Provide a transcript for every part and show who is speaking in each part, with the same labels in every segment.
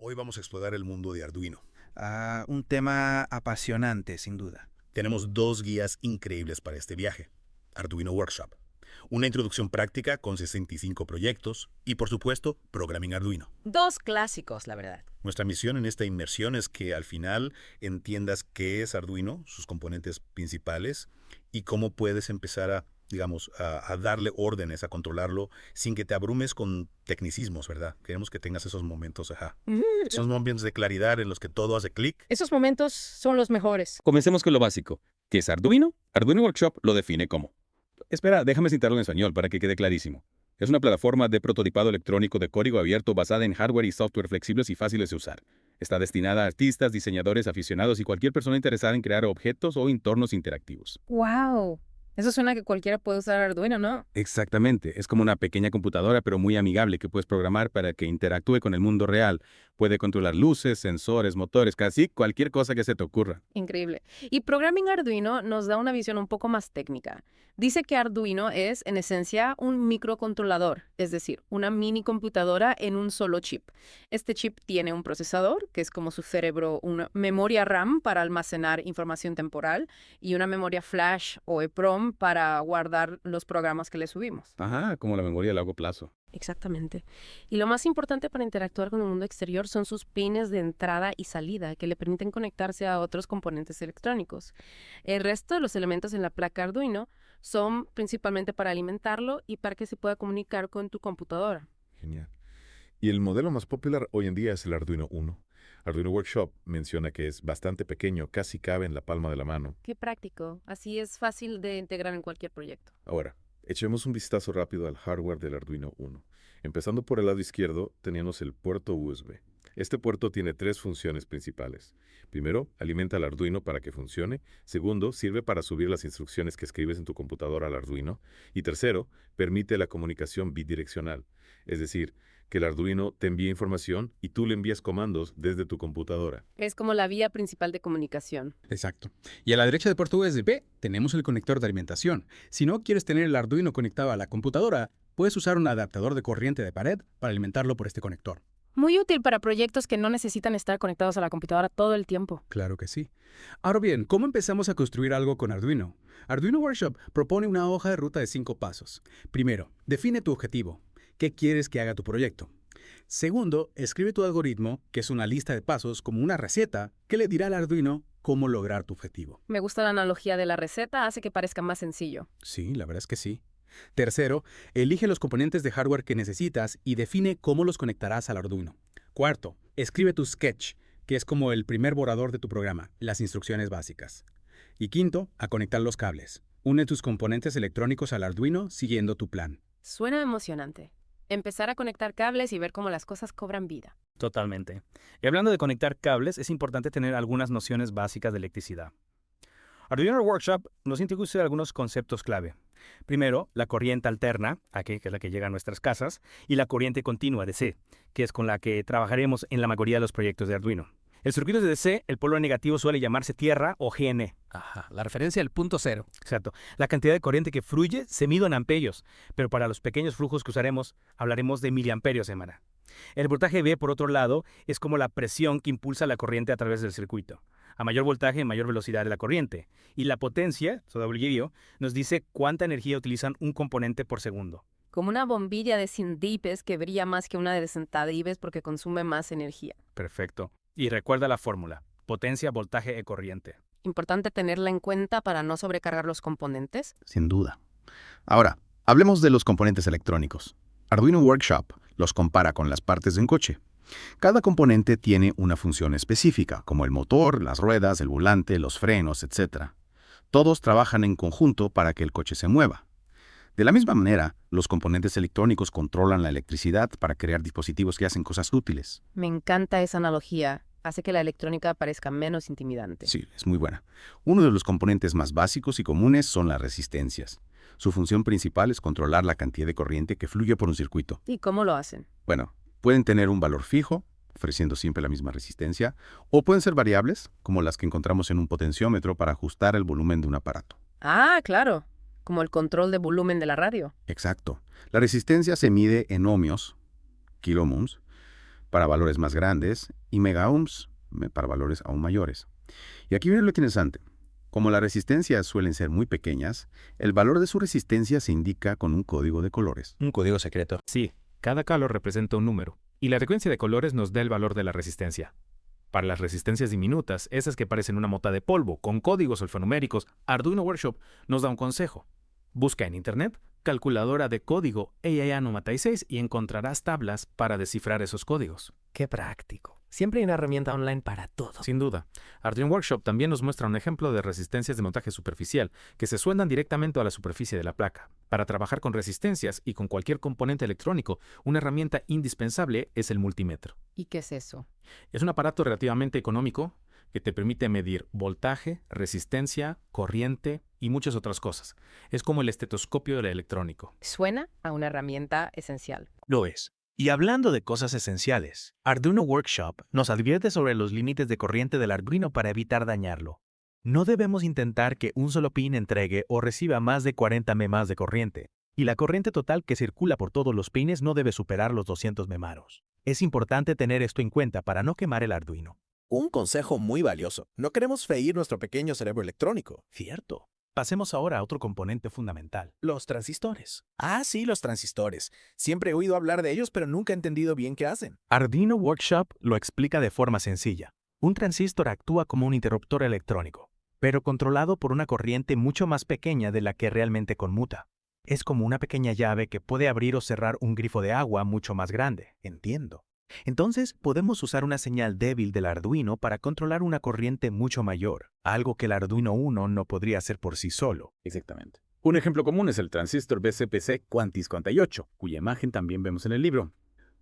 Speaker 1: Hoy vamos a explorar el mundo de Arduino.
Speaker 2: Un tema apasionante, sin duda.
Speaker 1: Tenemos dos guías increíbles para este viaje. Arduino Workshop, una introducción práctica con 65 proyectos y, por supuesto, Programming Arduino.
Speaker 3: Dos clásicos, la verdad.
Speaker 1: Nuestra misión en esta inmersión es que al final entiendas qué es Arduino, sus componentes principales y cómo puedes empezar a darle órdenes, a controlarlo sin que te abrumes con tecnicismos, ¿verdad? Queremos que tengas esos momentos, esos momentos de claridad en los que todo hace clic.
Speaker 3: Esos momentos son los mejores.
Speaker 4: Comencemos con lo básico. ¿Qué es Arduino? Arduino Workshop lo define como. Espera, déjame citarlo en español para que quede clarísimo. Es una plataforma de prototipado electrónico de código abierto basada en hardware y software flexibles y fáciles de usar. Está destinada a artistas, diseñadores, aficionados y cualquier persona interesada en crear objetos o entornos interactivos.
Speaker 3: ¡Wow! Eso suena que cualquiera puede usar Arduino, ¿no?
Speaker 4: Exactamente. Es como una pequeña computadora, pero muy amigable que puedes programar para que interactúe con el mundo real. Puede controlar luces, sensores, motores, casi cualquier cosa que se te ocurra.
Speaker 3: Increíble. Y Programming Arduino nos da una visión un poco más técnica. Dice que Arduino es, en esencia, un microcontrolador, es decir, una mini computadora en un solo chip. Este chip tiene un procesador, que es como su cerebro, una memoria RAM para almacenar información temporal y una memoria flash o EEPROM para guardar los programas que le subimos.
Speaker 4: Ajá, como la memoria a largo plazo.
Speaker 3: Exactamente. Y lo más importante para interactuar con el mundo exterior son sus pines de entrada y salida que le permiten conectarse a otros componentes electrónicos. El resto de los elementos en la placa Arduino son principalmente para alimentarlo y para que se pueda comunicar con tu computadora.
Speaker 5: Genial. Y el modelo más popular hoy en día es el Arduino Uno. Arduino Workshop menciona que es bastante pequeño, casi cabe en la palma de la mano.
Speaker 3: Qué práctico. Así es fácil de integrar en cualquier proyecto.
Speaker 5: Ahora, echemos un vistazo rápido al hardware del Arduino Uno. Empezando por el lado izquierdo, tenemos el puerto USB. Este puerto tiene tres funciones principales. Primero, alimenta al Arduino para que funcione. Segundo, sirve para subir las instrucciones que escribes en tu computadora al Arduino. Y tercero, permite la comunicación bidireccional. Es decir, que el Arduino te envía información y tú le envías comandos desde tu computadora.
Speaker 3: Es como la vía principal de comunicación.
Speaker 2: Exacto. Y a la derecha del puerto USB tenemos el conector de alimentación. Si no quieres tener el Arduino conectado a la computadora, puedes usar un adaptador de corriente de pared para alimentarlo por este conector.
Speaker 3: Muy útil para proyectos que no necesitan estar conectados a la computadora todo el tiempo.
Speaker 2: Claro que sí. Ahora bien, ¿cómo empezamos a construir algo con Arduino? Arduino Workshop propone una hoja de ruta de 5 pasos. Primero, define tu objetivo. ¿Qué quieres que haga tu proyecto? Segundo, escribe tu algoritmo, que es una lista de pasos como una receta que le dirá al Arduino cómo lograr tu objetivo.
Speaker 3: Me gusta la analogía de la receta, hace que parezca más sencillo.
Speaker 2: Sí, la verdad es que sí. Tercero, elige los componentes de hardware que necesitas y define cómo los conectarás al Arduino. Cuarto, escribe tu sketch, que es como el primer borrador de tu programa, las instrucciones básicas. Y quinto, a conectar los cables. Une tus componentes electrónicos al Arduino siguiendo tu plan.
Speaker 3: Suena emocionante. Empezar a conectar cables y ver cómo las cosas cobran vida.
Speaker 6: Totalmente. Y hablando de conectar cables, es importante tener algunas nociones básicas de electricidad. Arduino Workshop nos introduce algunos conceptos clave. Primero, la corriente alterna, que es la que llega a nuestras casas, y la corriente continua, DC, que es con la que trabajaremos en la mayoría de los proyectos de Arduino. El circuito de DC, el polo negativo suele llamarse tierra o GN.
Speaker 7: Ajá, la referencia del punto cero.
Speaker 6: Exacto. La cantidad de corriente que fluye se mide en amperios, pero para los pequeños flujos que usaremos, hablaremos de miliamperios semana. El voltaje V, por otro lado, es como la presión que impulsa la corriente a través del circuito. A mayor voltaje, mayor velocidad de la corriente. Y la potencia, su W, nos dice cuánta energía utilizan un componente por segundo.
Speaker 3: Como una bombilla de 100 dipes que brilla más que una de 60 dipes porque consume más energía.
Speaker 6: Perfecto. Y recuerda la fórmula: potencia, voltaje y corriente.
Speaker 3: Importante tenerla en cuenta para no sobrecargar los componentes.
Speaker 8: Sin duda. Ahora, hablemos de los componentes electrónicos. Arduino Workshop los compara con las partes de un coche. Cada componente tiene una función específica, como el motor, las ruedas, el volante, los frenos, etc. Todos trabajan en conjunto para que el coche se mueva. De la misma manera, los componentes electrónicos controlan la electricidad para crear dispositivos que hacen cosas útiles.
Speaker 3: Me encanta esa analogía. Hace que la electrónica parezca menos intimidante.
Speaker 8: Sí, es muy buena. Uno de los componentes más básicos y comunes son las resistencias. Su función principal es controlar la cantidad de corriente que fluye por un circuito.
Speaker 3: ¿Y cómo lo hacen?
Speaker 8: Bueno, pueden tener un valor fijo, ofreciendo siempre la misma resistencia, o pueden ser variables, como las que encontramos en un potenciómetro para ajustar el volumen de un aparato.
Speaker 3: Ah, claro. Como el control de volumen de la radio.
Speaker 8: Exacto. La resistencia se mide en ohmios, kiloohms, para valores más grandes y megaohms para valores aún mayores. Y aquí viene lo interesante. Como las resistencias suelen ser muy pequeñas, el valor de su resistencia se indica con un código de colores.
Speaker 9: Un código secreto.
Speaker 6: Sí, cada calor representa un número, y la secuencia de colores nos da el valor de la resistencia. Para las resistencias diminutas, esas que parecen una mota de polvo, con códigos alfanuméricos, Arduino Workshop nos da un consejo. Busca en Internet calculadora de código EIA96 y encontrarás tablas para descifrar esos códigos.
Speaker 9: Qué práctico. Siempre hay una herramienta online para todo.
Speaker 6: Sin duda. Arduino Workshop también nos muestra un ejemplo de resistencias de montaje superficial que se sueldan directamente a la superficie de la placa. Para trabajar con resistencias y con cualquier componente electrónico, una herramienta indispensable es el multímetro.
Speaker 3: ¿Y qué es eso?
Speaker 6: Es un aparato relativamente económico que te permite medir voltaje, resistencia, corriente y muchas otras cosas. Es como el estetoscopio del electrónico.
Speaker 3: Suena a una herramienta esencial.
Speaker 9: Lo es. Y hablando de cosas esenciales, Arduino Workshop nos advierte sobre los límites de corriente del Arduino para evitar dañarlo. No debemos intentar que un solo pin entregue o reciba más de 40 memas de corriente, y la corriente total que circula por todos los pines no debe superar los 200 memaros. Es importante tener esto en cuenta para no quemar el Arduino.
Speaker 10: Un consejo muy valioso. No queremos freír nuestro pequeño cerebro electrónico.
Speaker 9: Cierto. Pasemos ahora a otro componente fundamental.
Speaker 10: Los transistores. Ah, sí, los transistores. Siempre he oído hablar de ellos, pero nunca he entendido bien qué hacen.
Speaker 9: Arduino Workshop lo explica de forma sencilla. Un transistor actúa como un interruptor electrónico, pero controlado por una corriente mucho más pequeña de la que realmente conmuta. Es como una pequeña llave que puede abrir o cerrar un grifo de agua mucho más grande.
Speaker 10: Entiendo.
Speaker 9: Entonces, podemos usar una señal débil del Arduino para controlar una corriente mucho mayor, algo que el Arduino Uno no podría hacer por sí solo.
Speaker 2: Exactamente. Un ejemplo común es el transistor BCPC Quantis 48, cuya imagen también vemos en el libro.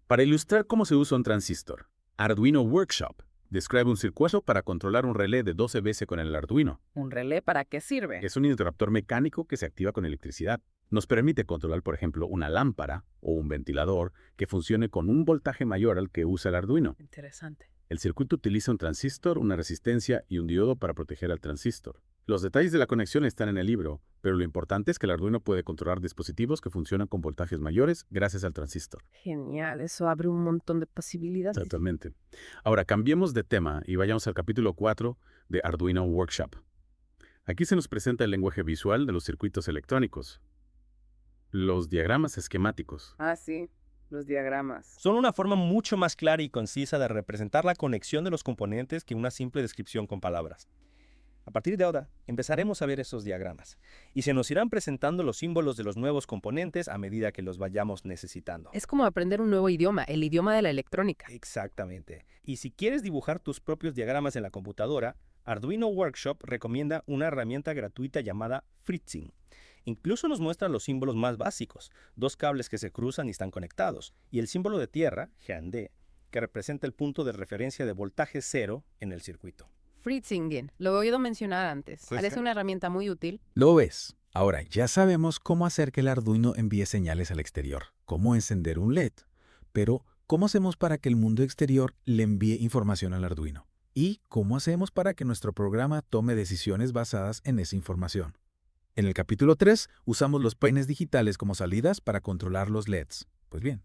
Speaker 2: Para ilustrar cómo se usa un transistor, Arduino Workshop describe un circuito para controlar un relé de 12 VC con el Arduino.
Speaker 3: ¿Un relé para qué sirve?
Speaker 2: Es un interruptor mecánico que se activa con electricidad. Nos permite controlar, por ejemplo, una lámpara o un ventilador que funcione con un voltaje mayor al que usa el Arduino.
Speaker 3: Interesante.
Speaker 2: El circuito utiliza un transistor, una resistencia y un diodo para proteger al transistor. Los detalles de la conexión están en el libro, pero lo importante es que el Arduino puede controlar dispositivos que funcionan con voltajes mayores gracias al transistor.
Speaker 3: Genial, eso abre un montón de posibilidades.
Speaker 2: Totalmente. Ahora, cambiemos de tema y vayamos al capítulo 4 de Arduino Workshop. Aquí se nos presenta el lenguaje visual de los circuitos electrónicos. Los diagramas esquemáticos.
Speaker 3: Ah, sí, los diagramas.
Speaker 11: Son una forma mucho más clara y concisa de representar la conexión de los componentes que una simple descripción con palabras. A partir de ahora, empezaremos a ver esos diagramas, y se nos irán presentando los símbolos de los nuevos componentes a medida que los vayamos necesitando.
Speaker 3: Es como aprender un nuevo idioma, el idioma de la electrónica.
Speaker 11: Exactamente. Y si quieres dibujar tus propios diagramas en la computadora, Arduino Workshop recomienda una herramienta gratuita llamada Fritzing. Incluso nos muestra los símbolos más básicos, 2 cables que se cruzan y están conectados, y el símbolo de tierra, GND, que representa el punto de referencia de voltaje cero en el circuito.
Speaker 3: Fritzingen, lo he oído mencionar antes.
Speaker 11: Pues
Speaker 3: Parece
Speaker 11: sí.
Speaker 3: una herramienta muy útil.
Speaker 12: Lo es. Ahora ya sabemos cómo hacer que el Arduino envíe señales al exterior, cómo encender un LED. Pero, ¿cómo hacemos para que el mundo exterior le envíe información al Arduino? ¿Y cómo hacemos para que nuestro programa tome decisiones basadas en esa información? En el capítulo 3 usamos los peines digitales como salidas para controlar los LEDs. Pues bien,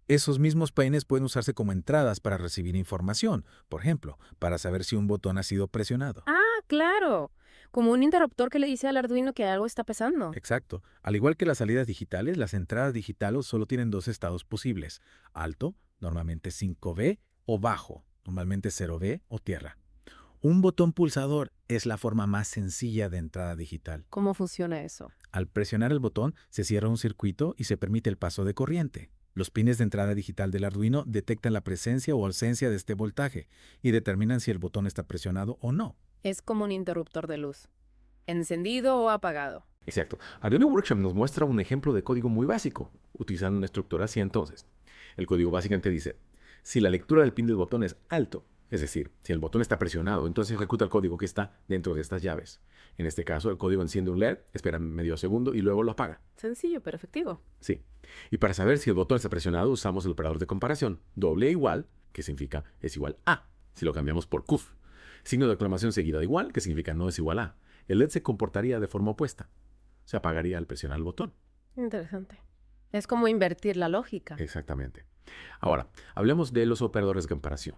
Speaker 12: esos mismos peines pueden usarse como entradas para recibir información, por ejemplo, para saber si un botón ha sido presionado.
Speaker 3: Ah, claro. Como un interruptor que le dice al Arduino que algo está pasando.
Speaker 12: Exacto. Al igual que las salidas digitales, las entradas digitales solo tienen 2 estados posibles. Alto, normalmente 5V, o bajo, normalmente 0V o tierra. Un botón pulsador es la forma más sencilla de entrada digital.
Speaker 3: ¿Cómo funciona eso?
Speaker 12: Al presionar el botón, se cierra un circuito y se permite el paso de corriente. Los pines de entrada digital del Arduino detectan la presencia o ausencia de este voltaje y determinan si el botón está presionado o no.
Speaker 3: Es como un interruptor de luz. ¿Encendido o apagado?
Speaker 5: Exacto. Arduino Workshop nos muestra un ejemplo de código muy básico, utilizando una estructura así entonces. El código básicamente dice, si la lectura del pin del botón es alto, es decir, si el botón está presionado, entonces ejecuta el código que está dentro de estas llaves. En este caso, el código enciende un LED, espera medio segundo y luego lo apaga.
Speaker 3: Sencillo, pero efectivo.
Speaker 5: Sí. Y para saber si el botón está presionado, usamos el operador de comparación. Doble igual, que significa es igual a, si lo cambiamos por CUF. Signo de exclamación seguida de igual, que significa no es igual a. El LED se comportaría de forma opuesta. Se apagaría al presionar el botón.
Speaker 3: Interesante. Es como invertir la lógica.
Speaker 5: Exactamente. Ahora, hablemos de los operadores de comparación.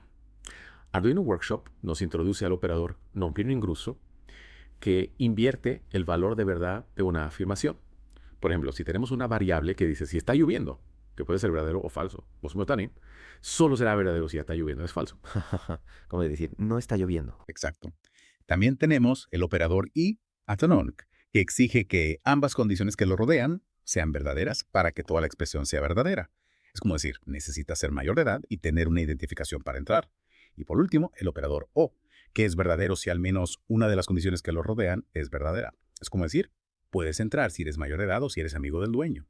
Speaker 5: Arduino Workshop nos introduce al operador non-pino ingruso que invierte el valor de verdad de una afirmación. Por ejemplo, si tenemos una variable que dice si está lloviendo, que puede ser verdadero o falso, o simultáneo, solo será verdadero si está lloviendo, es falso.
Speaker 13: Como decir, no está lloviendo.
Speaker 8: Exacto. También tenemos el operador i atononic, que exige que ambas condiciones que lo rodean sean verdaderas para que toda la expresión sea verdadera. Es como decir, necesita ser mayor de edad y tener una identificación para entrar. Y por último, el operador o, que es verdadero si al menos una de las condiciones que lo rodean es verdadera. Es como decir, puedes entrar si eres mayor de edad o si eres amigo del dueño.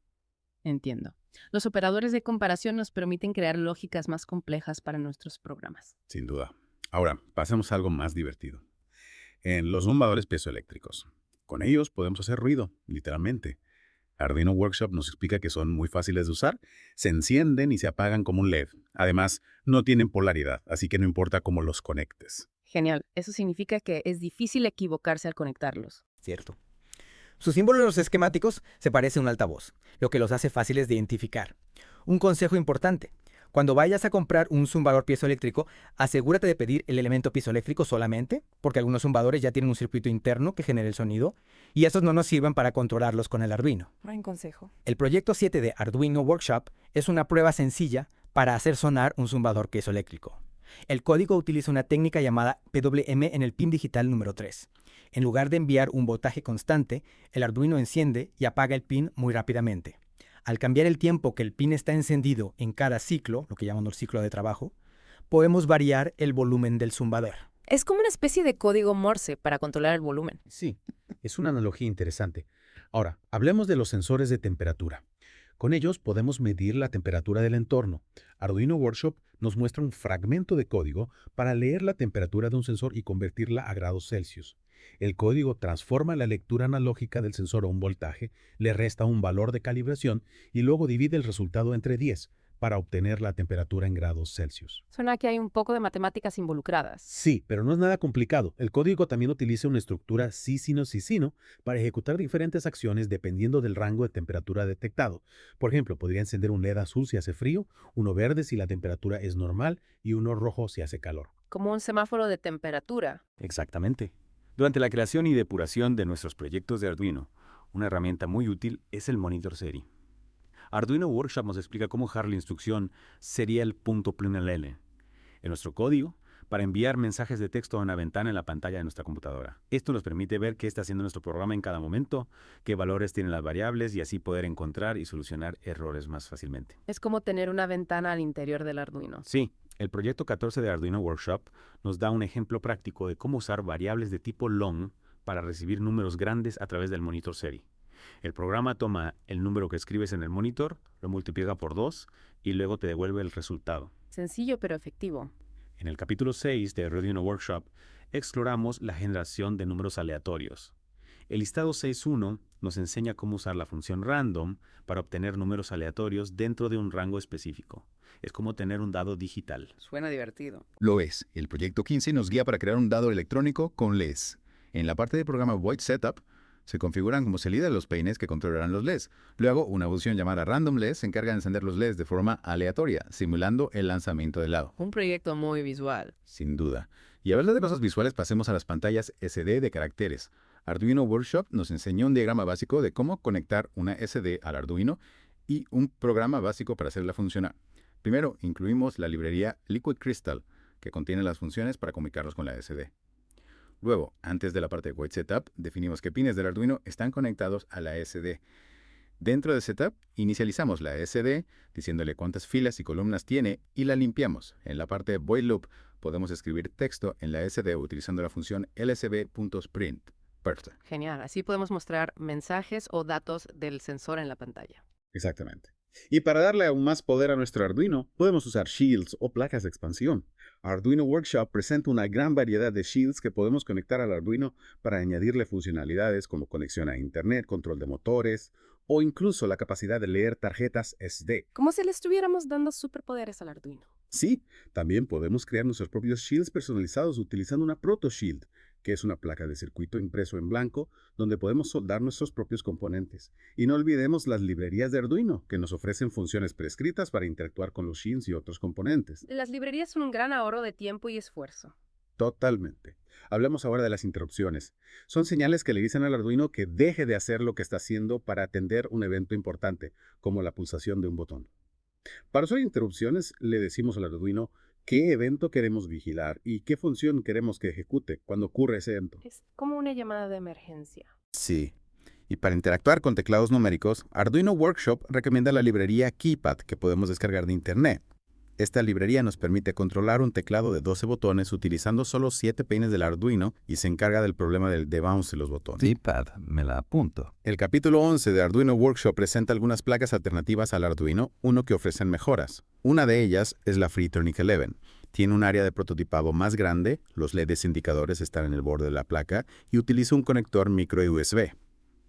Speaker 3: Entiendo. Los operadores de comparación nos permiten crear lógicas más complejas para nuestros programas.
Speaker 8: Sin duda. Ahora, pasemos a algo más divertido. En los zumbadores piezoeléctricos. Con ellos podemos hacer ruido, literalmente. Arduino Workshop nos explica que son muy fáciles de usar, se encienden y se apagan como un LED. Además, no tienen polaridad, así que no importa cómo los conectes.
Speaker 3: Genial. Eso significa que es difícil equivocarse al conectarlos.
Speaker 7: Cierto. Su símbolo en los esquemáticos se parece a un altavoz, lo que los hace fáciles de identificar. Un consejo importante. Cuando vayas a comprar un zumbador piezoeléctrico, asegúrate de pedir el elemento piezoeléctrico solamente, porque algunos zumbadores ya tienen un circuito interno que genera el sonido, y estos no nos sirven para controlarlos con el Arduino.
Speaker 14: Buen consejo.
Speaker 7: El proyecto 7 de Arduino Workshop es una prueba sencilla para hacer sonar un zumbador piezoeléctrico. El código utiliza una técnica llamada PWM en el pin digital número 3. En lugar de enviar un voltaje constante, el Arduino enciende y apaga el pin muy rápidamente. Al cambiar el tiempo que el pin está encendido en cada ciclo, lo que llamamos el ciclo de trabajo, podemos variar el volumen del zumbador.
Speaker 3: Es como una especie de código Morse para controlar el volumen.
Speaker 2: Sí, es una analogía interesante. Ahora, hablemos de los sensores de temperatura. Con ellos podemos medir la temperatura del entorno. Arduino Workshop nos muestra un fragmento de código para leer la temperatura de un sensor y convertirla a grados Celsius. El código transforma la lectura analógica del sensor a un voltaje, le resta un valor de calibración y luego divide el resultado entre 10 para obtener la temperatura en grados Celsius.
Speaker 3: Suena que hay un poco de matemáticas involucradas.
Speaker 2: Sí, pero no es nada complicado. El código también utiliza una estructura sí-sino para ejecutar diferentes acciones dependiendo del rango de temperatura detectado. Por ejemplo, podría encender un LED azul si hace frío, uno verde si la temperatura es normal y uno rojo si hace calor.
Speaker 3: Como un semáforo de temperatura.
Speaker 4: Exactamente. Durante la creación y depuración de nuestros proyectos de Arduino, una herramienta muy útil es el monitor serie. Arduino Workshop nos explica cómo dejar la instrucción serial.println en nuestro código para enviar mensajes de texto a una ventana en la pantalla de nuestra computadora. Esto nos permite ver qué está haciendo nuestro programa en cada momento, qué valores tienen las variables y así poder encontrar y solucionar errores más fácilmente.
Speaker 3: Es como tener una ventana al interior del Arduino.
Speaker 4: Sí, el proyecto 14 de Arduino Workshop nos da un ejemplo práctico de cómo usar variables de tipo long para recibir números grandes a través del monitor serie. El programa toma el número que escribes en el monitor, lo multiplica por 2 y luego te devuelve el resultado.
Speaker 3: Sencillo pero efectivo.
Speaker 4: En el capítulo 6 de Arduino Workshop exploramos la generación de números aleatorios. El listado 6.1 nos enseña cómo usar la función random para obtener números aleatorios dentro de un rango específico. Es como tener un dado digital.
Speaker 14: Suena divertido.
Speaker 8: Lo es. El proyecto 15 nos guía para crear un dado electrónico con LEDs. En la parte del programa Void Setup, se configuran como salida los peines que controlarán los LEDs. Luego, una función llamada Random LED se encarga de encender los LEDs de forma aleatoria, simulando el lanzamiento del dado.
Speaker 14: Un proyecto muy visual.
Speaker 8: Sin duda. Y hablando de cosas visuales, pasemos a las pantallas SD de caracteres. Arduino Workshop nos enseñó un diagrama básico de cómo conectar una SD al Arduino y un programa básico para hacerla funcionar. Primero, incluimos la librería Liquid Crystal, que contiene las funciones para comunicarlos con la SD. Luego, antes de la parte de Void Setup, definimos qué pines del Arduino están conectados a la SD. Dentro de Setup, inicializamos la SD, diciéndole cuántas filas y columnas tiene y la limpiamos. En la parte de Void Loop, podemos escribir texto en la SD utilizando la función lsb.print.
Speaker 3: Genial, así podemos mostrar mensajes o datos del sensor en la pantalla.
Speaker 1: Exactamente. Y para darle aún más poder a nuestro Arduino, podemos usar shields o placas de expansión. Arduino Workshop presenta una gran variedad de shields que podemos conectar al Arduino para añadirle funcionalidades como conexión a Internet, control de motores o incluso la capacidad de leer tarjetas SD.
Speaker 3: Como si le estuviéramos dando superpoderes al Arduino.
Speaker 8: Sí, también podemos crear nuestros propios shields personalizados utilizando una Proto Shield, que es una placa de circuito impreso en blanco donde podemos soldar nuestros propios componentes. Y no olvidemos las librerías de Arduino, que nos ofrecen funciones prescritas para interactuar con los shields y otros componentes.
Speaker 3: Las librerías son un gran ahorro de tiempo y esfuerzo.
Speaker 8: Totalmente. Hablemos ahora de las interrupciones. Son señales que le dicen al Arduino que deje de hacer lo que está haciendo para atender un evento importante, como la pulsación de un botón. Para usar interrupciones, le decimos al Arduino qué evento queremos vigilar y qué función queremos que ejecute cuando ocurre ese evento.
Speaker 3: Es como una llamada de emergencia.
Speaker 8: Sí. Y para interactuar con teclados numéricos, Arduino Workshop recomienda la librería KeyPad que podemos descargar de Internet. Esta librería nos permite controlar un teclado de 12 botones utilizando solo 7 peines del Arduino y se encarga del problema del debounce de los botones.
Speaker 15: KeyPad, me la apunto.
Speaker 8: El capítulo 11 de Arduino Workshop presenta algunas placas alternativas al Arduino, uno que ofrecen mejoras. Una de ellas es la FreeTurnic 11. Tiene un área de prototipado más grande, los LEDs indicadores están en el borde de la placa y utiliza un conector micro USB.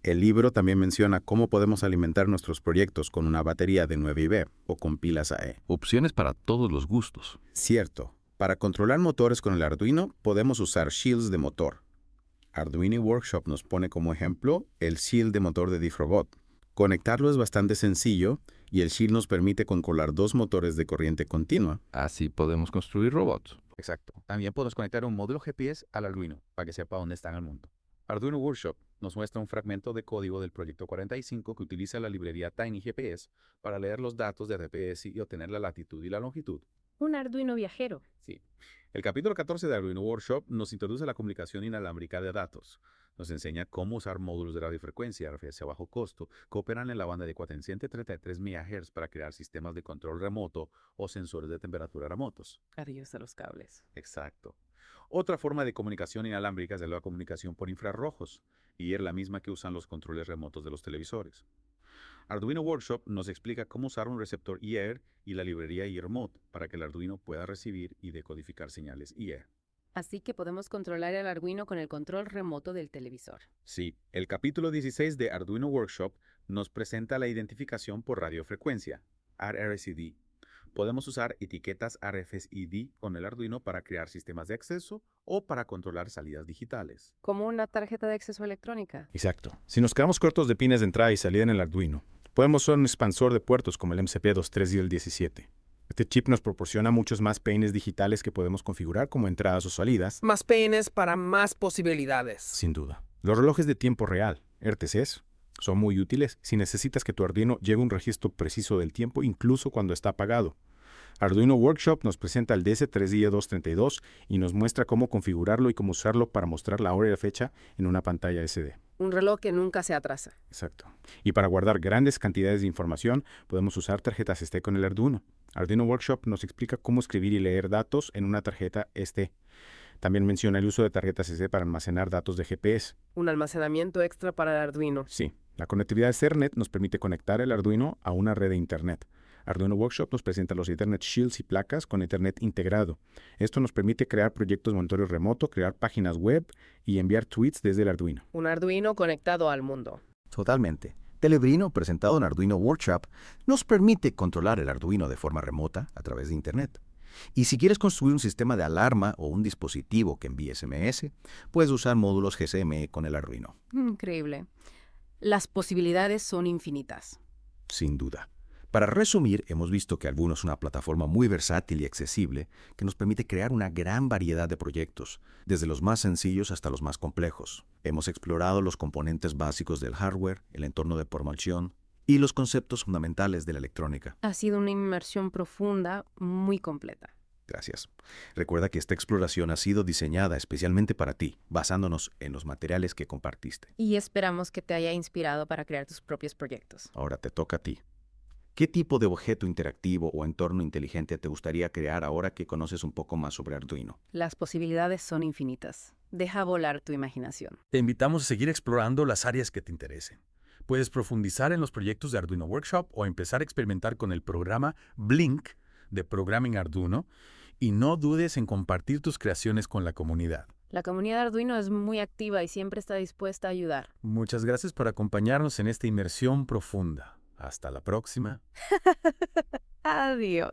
Speaker 8: El libro también menciona cómo podemos alimentar nuestros proyectos con una batería de 9IV o con pilas AE.
Speaker 15: Opciones para todos los gustos.
Speaker 8: Cierto. Para controlar motores con el Arduino, podemos usar shields de motor. Arduino Workshop nos pone como ejemplo el shield de motor de Diffrobot. Conectarlo es bastante sencillo y el shield nos permite controlar 2 motores de corriente continua.
Speaker 15: Así podemos construir robots.
Speaker 2: Exacto. También podemos conectar un módulo GPS al Arduino para que sepa dónde está en el mundo. Arduino Workshop nos muestra un fragmento de código del proyecto 45 que utiliza la librería TinyGPS para leer los datos de GPS y obtener la latitud y la longitud.
Speaker 3: Un Arduino viajero.
Speaker 2: Sí. El capítulo 14 de Arduino Workshop nos introduce a la comunicación inalámbrica de datos. Nos enseña cómo usar módulos de radiofrecuencia RFS a bajo costo que operan en la banda de 433 MHz para crear sistemas de control remoto o sensores de temperatura remotos.
Speaker 14: Adiós a los cables.
Speaker 2: Exacto. Otra forma de comunicación inalámbrica es la comunicación por infrarrojos, y es la misma que usan los controles remotos de los televisores. Arduino Workshop nos explica cómo usar un receptor IR y la librería IRMOD para que el Arduino pueda recibir y decodificar señales IR.
Speaker 3: Así que podemos controlar el Arduino con el control remoto del televisor.
Speaker 2: Sí, el capítulo 16 de Arduino Workshop nos presenta la identificación por radiofrecuencia, RRSID. Podemos usar etiquetas RFSID con el Arduino para crear sistemas de acceso o para controlar salidas digitales.
Speaker 3: Como una tarjeta de acceso electrónica.
Speaker 6: Exacto. Si nos quedamos cortos de pines de entrada y salida en el Arduino, podemos usar un expansor de puertos como el MCP23 y el 17. Este chip nos proporciona muchos más peines digitales que podemos configurar como entradas o salidas.
Speaker 16: Más peines para más posibilidades.
Speaker 6: Sin duda. Los relojes de tiempo real, RTCs, son muy útiles si necesitas que tu Arduino lleve un registro preciso del tiempo incluso cuando está apagado. Arduino Workshop nos presenta el DS3i232 y nos muestra cómo configurarlo y cómo usarlo para mostrar la hora y la fecha en una pantalla SD.
Speaker 14: Un reloj que nunca se atrasa.
Speaker 6: Exacto. Y para guardar grandes cantidades de información, podemos usar tarjetas SD con el Arduino. Arduino Workshop nos explica cómo escribir y leer datos en una tarjeta SD. También menciona el uso de tarjetas SD para almacenar datos de GPS.
Speaker 14: Un almacenamiento extra para el Arduino.
Speaker 6: Sí. La conectividad Ethernet nos permite conectar el Arduino a una red de Internet. Arduino Workshop nos presenta los Ethernet Shields y placas con Ethernet integrado. Esto nos permite crear proyectos de monitoreo remoto, crear páginas web y enviar tweets desde el Arduino.
Speaker 14: Un Arduino conectado al mundo.
Speaker 8: Totalmente. Telebrino, presentado en Arduino Workshop, nos permite controlar el Arduino de forma remota a través de Internet. Y si quieres construir un sistema de alarma o un dispositivo que envíe SMS, puedes usar módulos GSM con el Arduino.
Speaker 3: Increíble. Las posibilidades son infinitas.
Speaker 8: Sin duda. Para resumir, hemos visto que Arduino es una plataforma muy versátil y accesible que nos permite crear una gran variedad de proyectos, desde los más sencillos hasta los más complejos. Hemos explorado los componentes básicos del hardware, el entorno de programación y los conceptos fundamentales de la electrónica.
Speaker 3: Ha sido una inmersión profunda, muy completa.
Speaker 8: Gracias. Recuerda que esta exploración ha sido diseñada especialmente para ti, basándonos en los materiales que compartiste.
Speaker 3: Y esperamos que te haya inspirado para crear tus propios proyectos.
Speaker 8: Ahora te toca a ti. ¿Qué tipo de objeto interactivo o entorno inteligente te gustaría crear ahora que conoces un poco más sobre Arduino?
Speaker 3: Las posibilidades son infinitas. Deja volar tu imaginación.
Speaker 17: Te invitamos a seguir explorando las áreas que te interesen. Puedes profundizar en los proyectos de Arduino Workshop o empezar a experimentar con el programa Blink de Programming Arduino y no dudes en compartir tus creaciones con la comunidad.
Speaker 3: La comunidad de Arduino es muy activa y siempre está dispuesta a ayudar.
Speaker 17: Muchas gracias por acompañarnos en esta inmersión profunda. Hasta la próxima.
Speaker 3: Adiós.